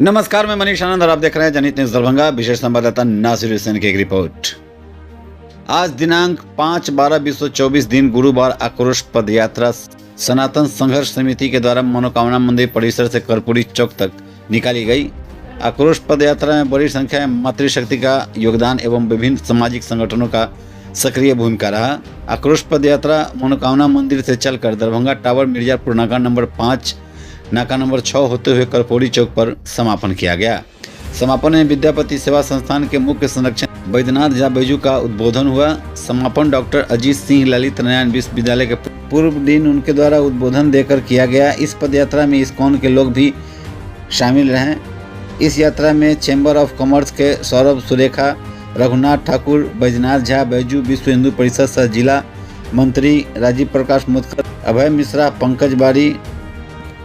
नमस्कार, मैं मनीष आनंद और आप देख रहे हैं जनहित न्यूज दरभंगा। विशेष संवाददाता नासिर हुसैन की एक रिपोर्ट। आज दिनांक 5/12/2024 दिन गुरुवार आक्रोश पद यात्रा सनातन संघर्ष समिति के द्वारा मनोकामना मंदिर परिसर से कर्पूरी चौक तक निकाली गई। आक्रोश पद यात्रा में बड़ी संख्या में मातृशक्ति का योगदान एवं विभिन्न सामाजिक संगठनों का सक्रिय भूमिका रहा। आक्रोश पद यात्रा मनोकामना मंदिर से चलकर दरभंगा टावर मिर्जापुर नाका नंबर 5 नाका नंबर 6 होते हुए कर्पूरी चौक पर समापन किया गया। समापन में विद्यापति सेवा संस्थान के मुख्य संरक्षक बैद्यनाथ झा बैजू का उद्बोधन हुआ। समापन डॉक्टर अजीत सिंह ललित नारायण विश्वविद्यालय के पूर्व डीन उनके द्वारा उद्बोधन देकर किया गया। इस पद यात्रा में इस्कॉन के लोग भी शामिल रहे। इस यात्रा में चैम्बर ऑफ कॉमर्स के सौरभ सुरेखा, रघुनाथ ठाकुर, बैद्यनाथ झा बैजू, विश्व हिंदू परिषद सह जिला मंत्री राजीव प्रकाश मुदकर, अभय मिश्रा, पंकज बारी,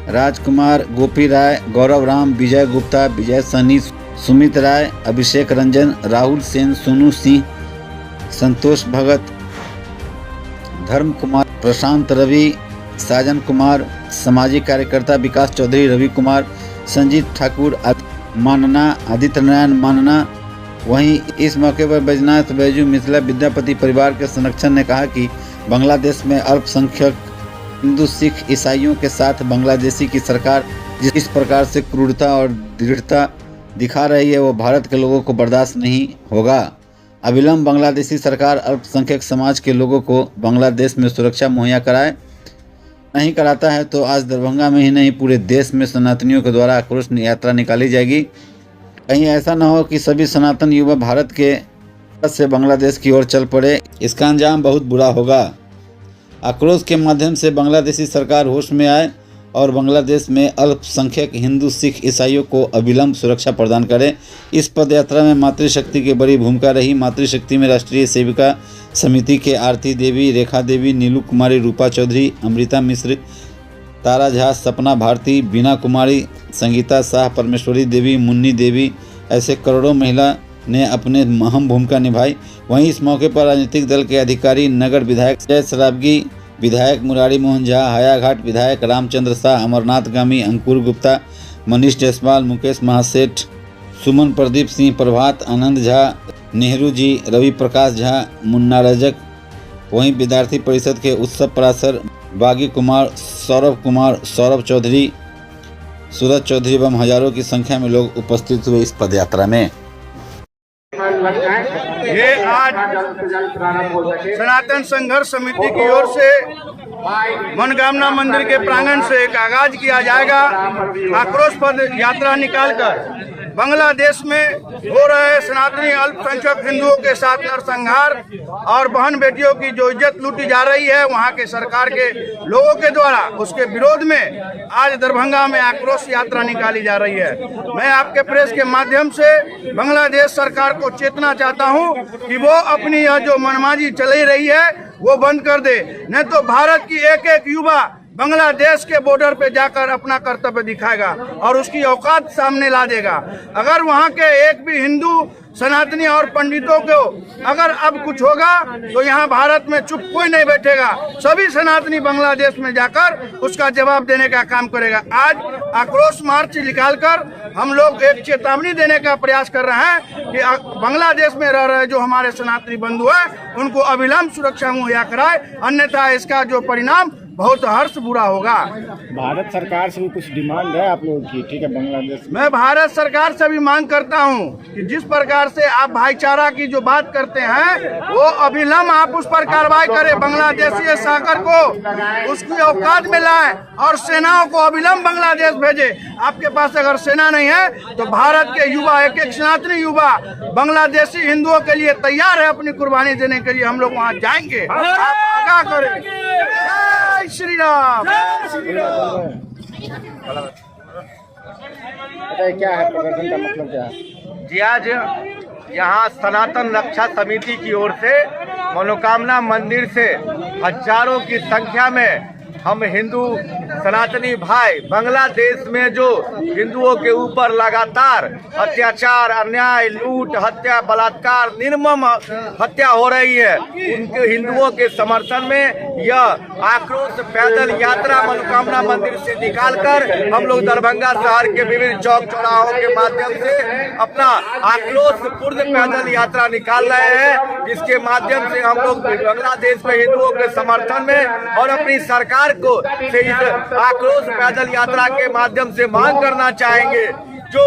राजकुमार, गोपी राय, गौरव राम, विजय गुप्ता, विजय सनी, सुमित राय, अभिषेक रंजन, राहुल सेन, सोनू सिंह, संतोष भगत, धर्म कुमार, प्रशांत रवि, साजन कुमार, सामाजिक कार्यकर्ता विकास चौधरी, रवि कुमार, संजीत ठाकुर मानना, आदित्य नारायण मानना। वहीं इस मौके पर बैजनाथ बैजू मिथिला विद्यापति परिवार के संरक्षण ने कहा कि बांग्लादेश में अल्पसंख्यक हिंदू सिख ईसाइयों के साथ बांग्लादेशी की सरकार जिस प्रकार से क्रूरता और दृढ़ता दिखा रही है वो भारत के लोगों को बर्दाश्त नहीं होगा। अविलंब बांग्लादेशी सरकार अल्पसंख्यक समाज के लोगों को बांग्लादेश में सुरक्षा मुहैया कराए। नहीं कराता है तो आज दरभंगा में ही नहीं पूरे देश में सनातनियों के द्वारा आक्रोश यात्रा निकाली जाएगी। कहीं ऐसा न हो कि सभी सनातन युवा भारत के से बांग्लादेश की ओर चल पड़े। इसका अंजाम बहुत बुरा होगा। आक्रोश के माध्यम से बांग्लादेशी सरकार होश में आए और बांग्लादेश में अल्पसंख्यक हिंदू सिख ईसाइयों को अविलंब सुरक्षा प्रदान करे। इस पद यात्रा में मातृशक्ति की बड़ी भूमिका रही। मातृशक्ति में राष्ट्रीय सेविका समिति के आरती देवी, रेखा देवी, नीलू कुमारी, रूपा चौधरी, अमृता मिश्र, तारा झा, सपना भारती, बीना कुमारी, संगीता शाह, परमेश्वरी देवी, मुन्नी देवी, ऐसे करोड़ों महिला ने अपने अहम भूमिका निभाई। वहीं इस मौके पर राजनीतिक दल के अधिकारी, नगर विधायक जय सराबगी, विधायक मुरारी मोहन झा, हायाघाट विधायक रामचंद्र शाह, अमरनाथ गामी, अंकुर गुप्ता, मनीष जायसवाल, मुकेश महासेठ, सुमन प्रदीप सिंह, प्रभात, आनंद झा, नेहरू जी, रवि प्रकाश झा, मुन्ना रजक। वहीं विद्यार्थी परिषद के उत्सव पराशर, बागी कुमार, सौरभ चौधरी, सूरज चौधरी एवं हजारों की संख्या में लोग उपस्थित हुए इस पदयात्रा में। ये आज सनातन संघर्ष समिति की ओर से मनोकामना मंदिर के प्रांगण से एक आगाज किया जाएगा। आक्रोश पद यात्रा निकालकर बांग्लादेश में हो रहे सनातनी अल्पसंख्यक हिंदुओं के साथ नरसंहार और बहन बेटियों की जो इज्जत लूटी जा रही है वहां के सरकार के लोगों के द्वारा, उसके विरोध में आज दरभंगा में आक्रोश यात्रा निकाली जा रही है। मैं आपके प्रेस के माध्यम से बांग्लादेश सरकार को चेतना चाहता हूं कि वो अपनी यह जो मनमानी चली रही है वो बंद कर दे, नहीं तो भारत की एक एक युवा बांग्लादेश के बॉर्डर पे जाकर अपना कर्तव्य दिखाएगा और उसकी औकात सामने ला देगा। अगर वहाँ के एक भी हिंदू सनातनी और पंडितों को अगर अब कुछ होगा तो यहाँ भारत में चुप कोई नहीं बैठेगा। सभी सनातनी बांग्लादेश में जाकर उसका जवाब देने का काम करेगा। आज आक्रोश मार्च निकालकर हम लोग एक चेतावनी देने का प्रयास कर रहे हैं कि बांग्लादेश में रह रहे जो हमारे सनातनी बंधु हैं उनको अविलंब सुरक्षा मुहैया कराए, अन्यथा इसका जो परिणाम बहुत हर्ष बुरा होगा। भारत सरकार से भी कुछ डिमांड है आप लोगों की? ठीक है, बांग्लादेश मैं भारत सरकार से भी मांग करता हूं कि जिस प्रकार से आप भाईचारा की जो बात करते हैं वो अविलंब आप उस पर कार्रवाई करें। बांग्लादेशी सागर को उसकी औकात में लाएं और सेनाओं को अविलंब बांग्लादेश भेजे। आपके पास अगर सेना नहीं है तो भारत के युवा, एक एक सनातनी युवा बांग्लादेशी हिंदुओं के लिए तैयार है अपनी कुर्बानी देने के लिए। हम लोग वहाँ जाएंगे। आप आगाह करें। श्री राम। क्या है प्रदर्शन का मतलब क्या है? जी आज यहाँ सनातन रक्षा समिति की ओर से मनोकामना मंदिर से हजारों की संख्या में हम हिंदू सनातनी भाई बांग्लादेश में जो हिंदुओं के ऊपर लगातार अत्याचार, अन्याय, लूट, हत्या, बलात्कार, निर्मम हत्या हो रही है, उनके हिंदुओं के समर्थन में यह आक्रोश पैदल यात्रा मनोकामना मंदिर से निकालकर हम लोग दरभंगा शहर के विभिन्न चौक चौराहों के माध्यम से अपना आक्रोश पूर्ण पैदल यात्रा निकाल रहे हैं, जिसके माध्यम से हम लोग बांग्लादेश में हिंदुओं के समर्थन में और अपनी सरकार को से इस आक्रोश पैदल यात्रा के माध्यम से मांग करना चाहेंगे जो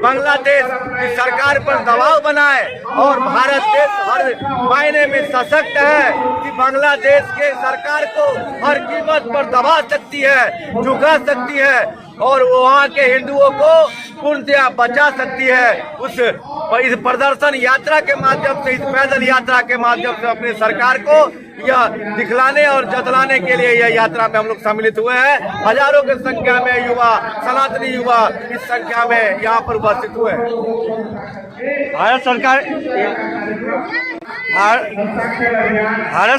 बांग्लादेश की सरकार पर दबाव बनाए और भारत देश हर मायने में सशक्त है कि बांग्लादेश के सरकार को हर कीमत पर दबा सकती है, झुका सकती है और वो वहाँ के हिंदुओं को पूर्णतया बचा सकती है। इस प्रदर्शन यात्रा के माध्यम से, इस पैदल यात्रा के माध्यम से अपनी सरकार को यह दिखलाने और जतलाने के लिए यह यात्रा में हम लोग सम्मिलित हुए हैं। हजारों की संख्या में युवा, सनातनी युवा इस संख्या में यहाँ पर उपस्थित हुए हैं। भारत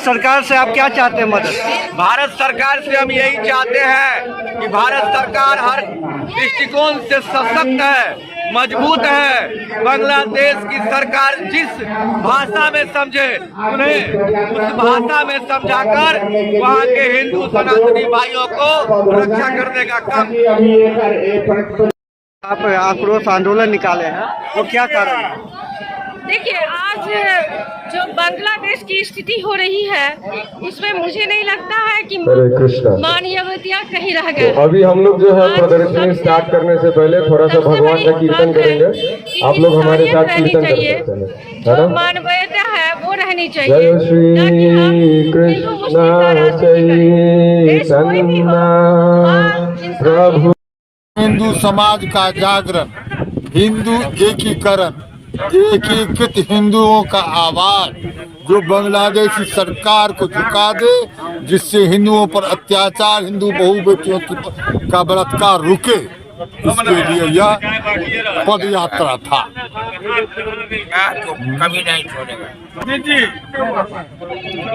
सरकार से आप क्या चाहते हैं मदद? भारत सरकार से हम यही चाहते हैं कि भारत सरकार हर दृष्टिकोण से सशक्त है, मजबूत है। बांग्लादेश की सरकार जिस भाषा में समझे उन्हें उस भाषा में समझाकर वहाँ के हिंदू सनातनी भाइयों को रक्षा करने का काम। आप आक्रोश आंदोलन निकाले हैं, वो क्या कारण है? देखिए, आज जो बांग्लादेश की स्थिति हो रही है उसमें मुझे नहीं लगता है कि मानवीयता कहीं रह गए। तो अभी हम लोग जो है प्रदर्शनी स्टार्ट करने से पहले थोड़ा सा भगवान का कीर्तन करेंगे। आप लोग हमारे साथ कीर्तन कर सकते हैं, है ना? मानवीयता है वो रहनी चाहिए। जय श्री कृष्ण चैतन्य प्रभु। हिंदू समाज का जागरण, हिंदू एकीकरण, एकीकृत हिंदुओं का आवाज जो बांग्लादेशी सरकार को झुका दे, जिससे हिंदुओं पर अत्याचार, हिंदू बहु बेटियों का बलात्कार रुके, इसके लिए यह पद यात्रा था। कभी नहीं छोड़ेगा।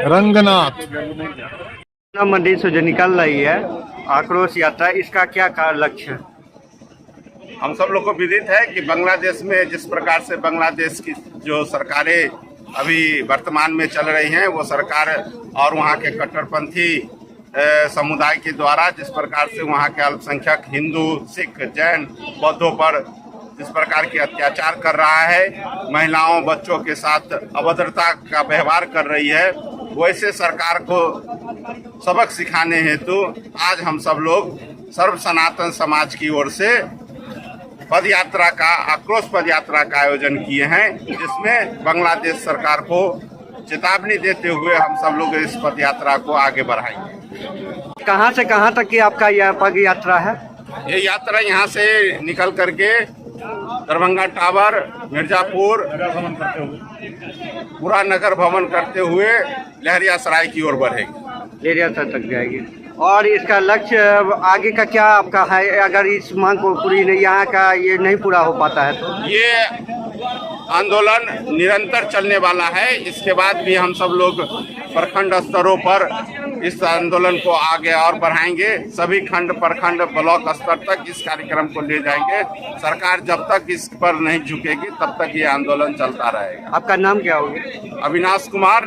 रंगनाथ मंदिर से जो निकल रही है आक्रोश यात्रा, इसका क्या लक्ष्य है? हम सब लोग को विदित है कि बांग्लादेश में जिस प्रकार से बांग्लादेश की जो सरकारें अभी वर्तमान में चल रही हैं, वो सरकार और वहाँ के कट्टरपंथी समुदाय के द्वारा जिस प्रकार से वहाँ के अल्पसंख्यक हिंदू, सिख, जैन, बौद्धों पर जिस प्रकार के अत्याचार कर रहा है, महिलाओं, बच्चों के साथ अभद्रता का व्यवहार कर रही है, वैसे सरकार को सबक सिखाने हेतु आज हम सब लोग सर्व सनातन समाज की ओर से पद यात्रा का, आक्रोश पद यात्रा का आयोजन किए हैं, जिसमें बांग्लादेश सरकार को चेतावनी देते हुए हम सब लोग इस पद यात्रा को आगे बढ़ाएंगे। कहाँ से कहाँ तक की आपका यह पद यात्रा है? ये यात्रा यहाँ से निकल करके दरभंगा टावर, मिर्जापुर, पूरा नगर भ्रमण करते हुए लहरियासराय की ओर बढ़ेगी। लहरियासराय तक जाएगी। और इसका लक्ष्य आगे का क्या आपका है? अगर इस मांग को पूरी नहीं, यहाँ का ये नहीं पूरा हो पाता है तो ये आंदोलन निरंतर चलने वाला है। इसके बाद भी हम सब लोग प्रखंड स्तरों पर इस आंदोलन को आगे और बढ़ाएंगे। सभी खंड, प्रखंड, ब्लॉक स्तर तक इस कार्यक्रम को ले जाएंगे। सरकार जब तक इस पर नहीं झुकेगी तब तक ये आंदोलन चलता रहेगा। आपका नाम क्या होगा? अविनाश कुमार,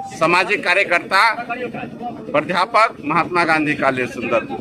सामाजिक कार्यकर्ता, प्राध्यापक, महात्मा गांधी कॉलेज, सुंदरपुर।